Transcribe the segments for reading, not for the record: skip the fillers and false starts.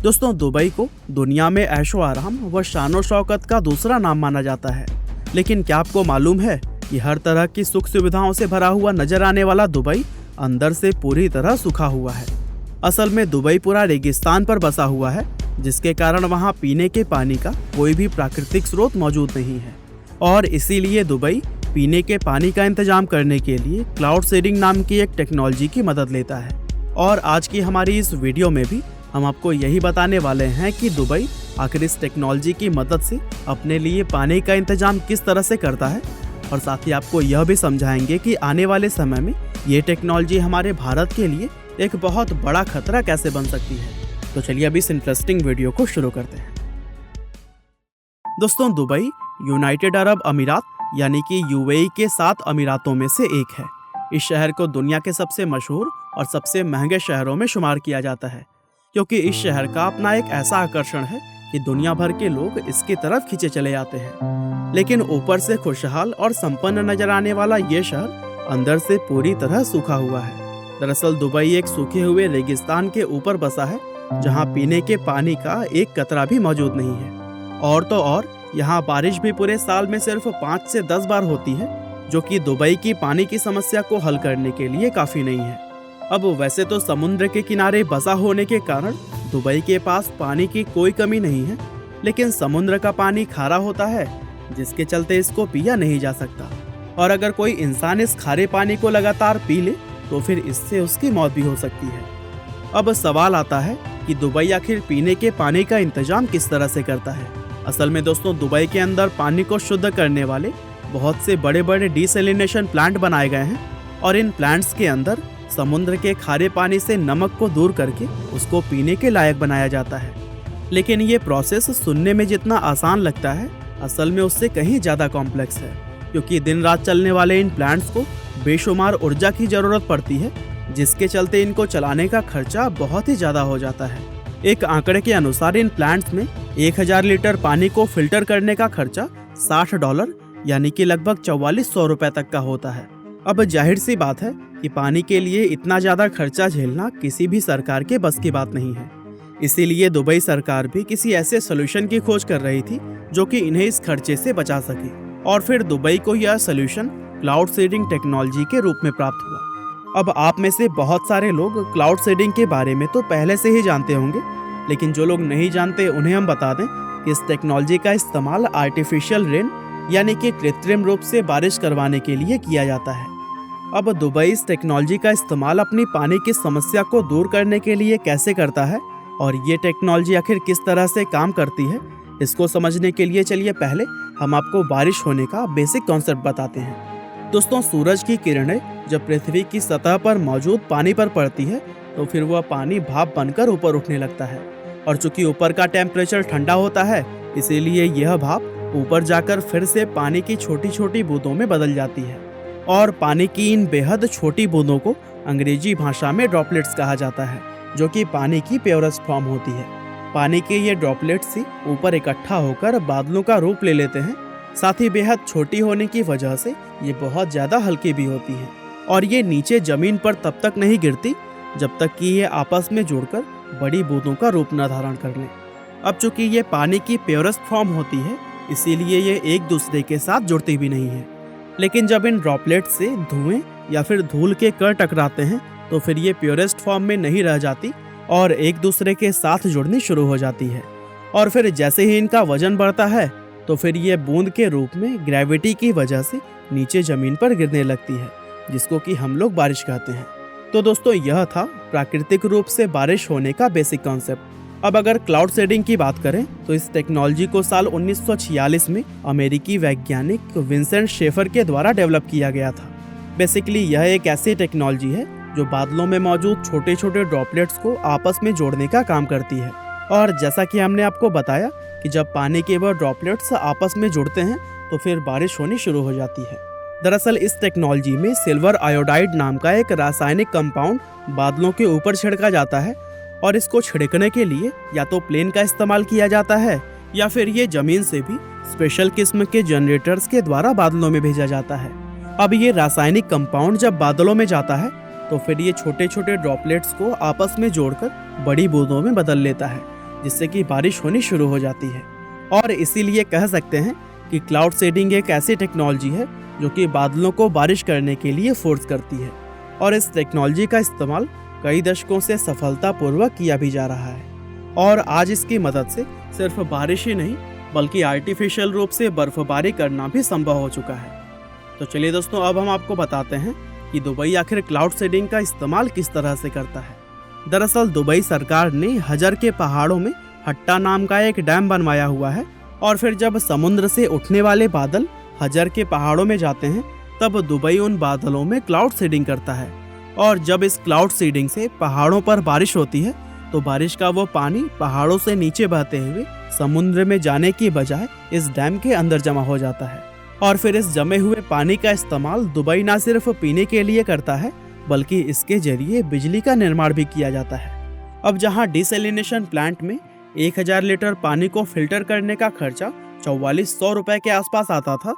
दोस्तों, दुबई को दुनिया में ऐशो आराम व शानो शौकत का दूसरा नाम माना जाता है। लेकिन क्या आपको मालूम है कि हर तरह की सुख सुविधाओं से भरा हुआ नजर आने वाला दुबई अंदर से पूरी तरह सूखा हुआ है। असल में दुबई पूरा रेगिस्तान पर बसा हुआ है, जिसके कारण वहाँ पीने के पानी का कोई भी प्राकृतिक स्रोत मौजूद नहीं है। और इसीलिए दुबई पीने के पानी का इंतजाम करने के लिए क्लाउड सीडिंग नाम की एक टेक्नोलॉजी की मदद लेता है। और आज की हमारी इस वीडियो में भी हम आपको यही बताने वाले हैं कि दुबई आखिर इस टेक्नोलॉजी की मदद से अपने लिए पानी का इंतजाम किस तरह से करता है, और साथ ही आपको यह भी समझाएंगे कि आने वाले समय में ये टेक्नोलॉजी हमारे भारत के लिए एक बहुत बड़ा खतरा कैसे बन सकती है। तो चलिए अब इस इंटरेस्टिंग वीडियो को शुरू करते हैं। दोस्तों, दुबई यूनाइटेड अरब अमीरात यानी कि यूएई के 7 अमीरातों में से एक है। इस शहर को दुनिया के सबसे मशहूर और सबसे महंगे शहरों में शुमार किया जाता है, क्योंकि इस शहर का अपना एक ऐसा आकर्षण है कि दुनिया भर के लोग इसकी तरफ खींचे चले जाते हैं। लेकिन ऊपर से खुशहाल और संपन्न नजर आने वाला ये शहर अंदर से पूरी तरह सूखा हुआ है। दरअसल दुबई एक सूखे हुए रेगिस्तान के ऊपर बसा है, जहाँ पीने के पानी का एक कतरा भी मौजूद नहीं है। और तो और यहाँ बारिश भी पूरे साल में सिर्फ 5 से 10 बार होती है, जो कि दुबई की पानी की समस्या को हल करने के लिए काफी नहीं है। अब वैसे तो समुद्र के किनारे बसा होने के कारण दुबई के पास पानी की कोई कमी नहीं है, लेकिन समुद्र का पानी खारा होता है, जिसके चलते इसको पिया नहीं जा सकता। और अगर कोई इंसान इस खारे पानी को लगातार पी ले तो फिर इससे उसकी मौत भी हो सकती है। अब सवाल आता है कि दुबई आखिर पीने के पानी का इंतजाम किस तरह से करता है। असल में दोस्तों, दुबई के अंदर पानी को शुद्ध करने वाले बहुत से बड़े बड़े डिसैलिनेशन प्लांट बनाए गए हैं, और इन प्लांट्स के अंदर समुद्र के खारे पानी से नमक को दूर करके उसको पीने के लायक बनाया जाता है। लेकिन ये प्रोसेस सुनने में जितना आसान लगता है, असल में उससे कहीं ज़्यादा कॉम्प्लेक्स है, क्योंकि दिन रात चलने वाले इन प्लांट्स को बेशुमार ऊर्जा की ज़रूरत पड़ती है, जिसके चलते इनको चलाने का खर्चा बहुत ही ज़्यादा हो जाता है। एक आंकड़े के अनुसार इन प्लांट्स में 1000 लीटर पानी को फिल्टर करने का खर्चा $60 यानी कि लगभग 4400 रुपए तक का होता है। अब जाहिर सी बात है कि पानी के लिए इतना ज़्यादा खर्चा झेलना किसी भी सरकार के बस की बात नहीं है। इसीलिए दुबई सरकार भी किसी ऐसे सोल्यूशन की खोज कर रही थी जो कि इन्हें इस खर्चे से बचा सके, और फिर दुबई को यह सोल्यूशन क्लाउड सीडिंग टेक्नोलॉजी के रूप में प्राप्त हुआ। अब आप में से बहुत सारे लोग क्लाउड सीडिंग के बारे में तो पहले से ही जानते होंगे, लेकिन जो लोग नहीं जानते उन्हें हम बता दें कि इस टेक्नोलॉजी का इस्तेमाल आर्टिफिशियल रेन यानी कि कृत्रिम रूप से बारिश करवाने के लिए किया जाता है। अब दुबई इस टेक्नोलॉजी का इस्तेमाल अपनी पानी की समस्या को दूर करने के लिए कैसे करता है, और ये टेक्नोलॉजी आखिर किस तरह से काम करती है, इसको समझने के लिए चलिए पहले हम आपको बारिश होने का बेसिक कॉन्सेप्ट बताते हैं। दोस्तों, सूरज की किरणें जब पृथ्वी की सतह पर मौजूद पानी पर पड़ती है तो फिर वह पानी भाप बनकर ऊपर उठने लगता है, और चूंकि ऊपर का टेम्परेचर ठंडा होता है, इसीलिए यह भाप ऊपर जाकर फिर से पानी की छोटी छोटी बूंदों में बदल जाती है। और पानी की इन बेहद छोटी बूंदों को अंग्रेजी भाषा में ड्रॉपलेट्स कहा जाता है, जो कि पानी की प्योरेस्ट फॉर्म होती है। पानी के ये ड्रॉपलेट्स ही ऊपर इकट्ठा होकर बादलों का रूप ले लेते हैं। साथ ही बेहद छोटी होने की वजह से ये बहुत ज़्यादा हल्की भी होती है, और ये नीचे जमीन पर तब तक नहीं गिरती जब तक कि ये आपस में जुड़कर बड़ी बूंदों का रूप न धारण कर लें। अब चूंकि ये पानी की प्योरेस्ट फॉर्म होती है, इसीलिए ये एक दूसरे के साथ जुड़ती भी नहीं है। लेकिन जब इन ड्रॉपलेट से धुएं या फिर धूल के कण टकराते हैं तो फिर ये प्योरेस्ट फॉर्म में नहीं रह जाती और एक दूसरे के साथ जुड़नी शुरू हो जाती है। और फिर जैसे ही इनका वजन बढ़ता है तो फिर ये बूंद के रूप में ग्रेविटी की वजह से नीचे जमीन पर गिरने लगती है, जिसको कि हम लोग बारिश कहते हैं। तो दोस्तों, यह था प्राकृतिक रूप से बारिश होने का बेसिक कॉन्सेप्ट। अब अगर क्लाउड सीडिंग की बात करें तो इस टेक्नोलॉजी को साल 1946 में अमेरिकी वैज्ञानिक विंसेंट शेफर के द्वारा डेवलप किया गया था। बेसिकली यह एक ऐसी टेक्नोलॉजी है जो बादलों में मौजूद छोटे छोटे ड्रॉपलेट्स को आपस में जोड़ने का काम करती है। और जैसा कि हमने आपको बताया कि जब पानी के वह ड्रॉपलेट्स आपस में जुड़ते हैं तो फिर बारिश होनी शुरू हो जाती है। दरअसल इस टेक्नोलॉजी में सिल्वर आयोडाइड नाम का एक रासायनिक कंपाउंड बादलों के ऊपर छिड़का जाता है, और इसको छिड़कने के लिए या तो प्लेन का इस्तेमाल किया जाता है या फिर ये जमीन से भी स्पेशल किस्म के जनरेटर्स के द्वारा बादलों में भेजा जाता है। अब ये रासायनिक कंपाउंड जब बादलों में जाता है तो फिर ये छोटे छोटे ड्रॉपलेट्स को आपस में जोड़कर बड़ी बूंदों में बदल लेता है, जिससे कि बारिश होनी शुरू हो जाती है। और इसीलिए कह सकते हैं कि क्लाउड सीडिंग एक ऐसी टेक्नोलॉजी है जो कि बादलों को बारिश करने के लिए फोर्स करती है। और इस टेक्नोलॉजी का इस्तेमाल कई दशकों से सफलतापूर्वक किया भी जा रहा है। और आज इसकी मदद से सिर्फ बारिश ही नहीं बल्कि आर्टिफिशियल रूप से बर्फबारी करना भी संभव हो चुका है। तो चलिए दोस्तों, अब हम आपको बताते हैं कि दुबई आखिर क्लाउड सीडिंग का इस्तेमाल किस तरह से करता है। दरअसल दुबई सरकार ने हजर के पहाड़ों में हट्टा नाम का एक डैम बनवाया हुआ है। और फिर जब समुद्र से उठने वाले बादल हजर के पहाड़ों में जाते हैं तब दुबई उन बादलों में क्लाउड सीडिंग करता है। और जब इस क्लाउड सीडिंग से पहाड़ों पर बारिश होती है तो बारिश का वो पानी पहाड़ों से नीचे बहते हुए समुद्र में जाने की बजाय इस डैम के अंदर जमा हो जाता है। और फिर इस जमे हुए पानी का इस्तेमाल दुबई न सिर्फ पीने के लिए करता है बल्कि इसके जरिए बिजली का निर्माण भी किया जाता है। अब जहां डिसैलिनेशन प्लांट में 1000 लीटर पानी को फिल्टर करने का खर्चा 4400 रुपए के आसपास आता था,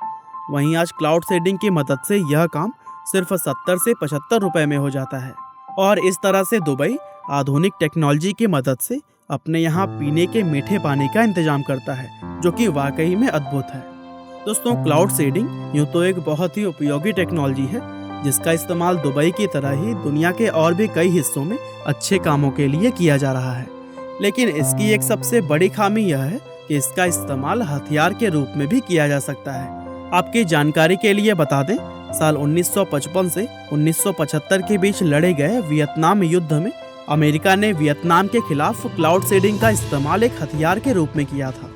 वहीं आज क्लाउड सीडिंग की मदद से यह काम सिर्फ 70 से 75 रुपए में हो जाता है। और इस तरह से दुबई आधुनिक टेक्नोलॉजी की मदद से अपने यहाँ पीने के मीठे पानी का इंतजाम करता है, जो कि वाकई में अद्भुत है। दोस्तों, क्लाउड सीडिंग यूँ तो एक बहुत ही उपयोगी टेक्नोलॉजी है जिसका इस्तेमाल दुबई की तरह ही दुनिया के और भी कई हिस्सों में अच्छे कामों के लिए किया जा रहा है। लेकिन इसकी एक सबसे बड़ी खामी यह है कि इसका इस्तेमाल हथियार के रूप में भी किया जा सकता है। आपकी जानकारी के लिए बता दें, साल 1955 से 1975 के बीच लड़े गए वियतनाम युद्ध में अमेरिका ने वियतनाम के खिलाफ क्लाउड सीडिंग का इस्तेमाल एक हथियार के रूप में किया था।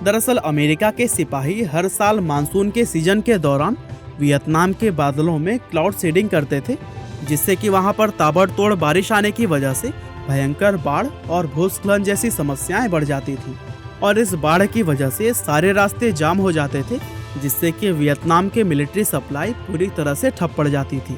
दरअसल अमेरिका के सिपाही हर साल मानसून के सीजन के दौरान वियतनाम के बादलों में क्लाउड सीडिंग करते थे, जिससे कि वहां पर ताबड़तोड़ बारिश आने की वजह से भयंकर बाढ़ और भूस्खलन जैसी समस्याएं बढ़ जाती थी। और इस बाढ़ की वजह से सारे रास्ते जाम हो जाते थे, जिससे कि वियतनाम के मिलिट्री सप्लाई पूरी तरह से ठप पड़ जाती थी।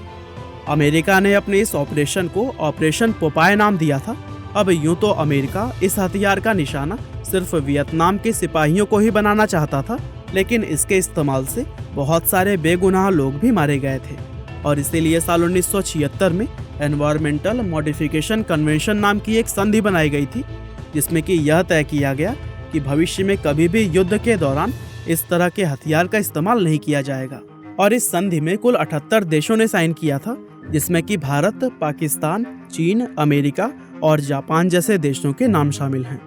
अमेरिका ने अपने इस ऑपरेशन को ऑपरेशन पोपाय नाम दिया था। अब यूं तो अमेरिका इस हथियार का निशाना सिर्फ वियतनाम के सिपाहियों को ही बनाना चाहता था, लेकिन इसके इस्तेमाल से बहुत सारे बेगुनाह लोग भी मारे गए थे। और इसीलिए साल 1976 में एनवायरमेंटल मॉडिफिकेशन कन्वेंशन नाम की एक संधि बनाई गई थी, जिसमें कि यह तय किया गया कि भविष्य में कभी भी युद्ध के दौरान इस तरह के हथियार का इस्तेमाल नहीं किया जाएगा। और इस संधि में कुल 78 देशों ने साइन किया था, जिसमें कि भारत, पाकिस्तान, चीन, अमेरिका और जापान जैसे देशों के नाम शामिल हैं।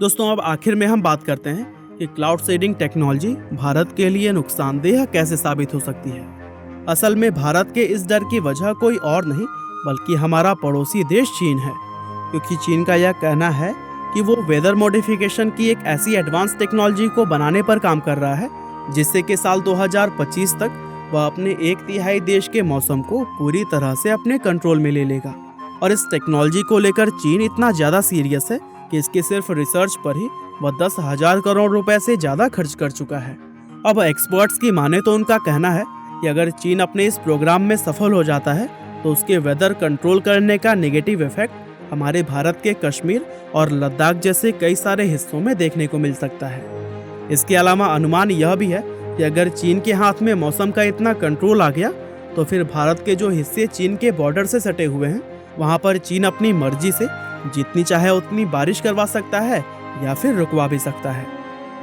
दोस्तों, अब आखिर में हम बात करते हैं कि क्लाउड सीडिंग टेक्नोलॉजी भारत के लिए नुकसानदेह कैसे साबित हो सकती है। असल में भारत के इस डर की वजह कोई और नहीं बल्कि हमारा पड़ोसी देश चीन है, क्योंकि चीन का यह कहना है कि वो वेदर मॉडिफिकेशन की एक ऐसी एडवांस टेक्नोलॉजी को बनाने पर काम कर रहा है जिससे कि साल 2025 तक वह अपने 1/3 देश के मौसम को पूरी तरह से अपने कंट्रोल में ले लेगा। और इस टेक्नोलॉजी को लेकर चीन इतना ज़्यादा सीरियस है कि इसके सिर्फ रिसर्च पर ही वह 10,000 करोड़ रुपए से ज़्यादा खर्च कर चुका है। अब एक्सपर्ट्स की माने तो उनका कहना है कि अगर चीन अपने इस प्रोग्राम में सफल हो जाता है तो उसके वेदर कंट्रोल करने का नेगेटिव इफेक्ट हमारे भारत के कश्मीर और लद्दाख जैसे कई सारे हिस्सों में देखने को मिल सकता है। इसके अलावा अनुमान यह भी है कि अगर चीन के हाथ में मौसम का इतना कंट्रोल आ गया तो फिर भारत के जो हिस्से चीन के बॉर्डर से सटे हुए हैं वहाँ पर चीन अपनी मर्जी से जितनी चाहे उतनी बारिश करवा सकता है या फिर रुकवा भी सकता है।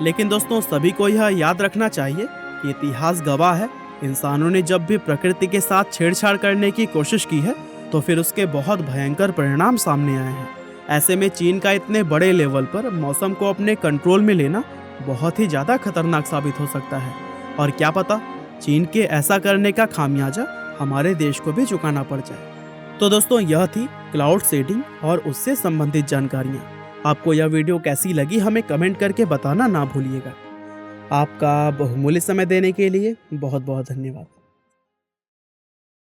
लेकिन दोस्तों, सभी को यह याद रखना चाहिए कि इतिहास गवाह है, इंसानों ने जब भी प्रकृति के साथ छेड़छाड़ करने की कोशिश की है तो फिर उसके बहुत भयंकर परिणाम सामने आए हैं। ऐसे में चीन का इतने बड़े लेवल पर मौसम को अपने कंट्रोल में लेना बहुत ही ज़्यादा खतरनाक साबित हो सकता है। और क्या पता चीन के ऐसा करने का खामियाजा हमारे देश को भी चुकाना पड़ जाए। तो दोस्तों, यह थी क्लाउड सीडिंग और उससे संबंधित जानकारियाँ। आपको यह वीडियो कैसी लगी हमें कमेंट करके बताना ना भूलिएगा। आपका बहुमूल्य समय देने के लिए बहुत बहुत धन्यवाद।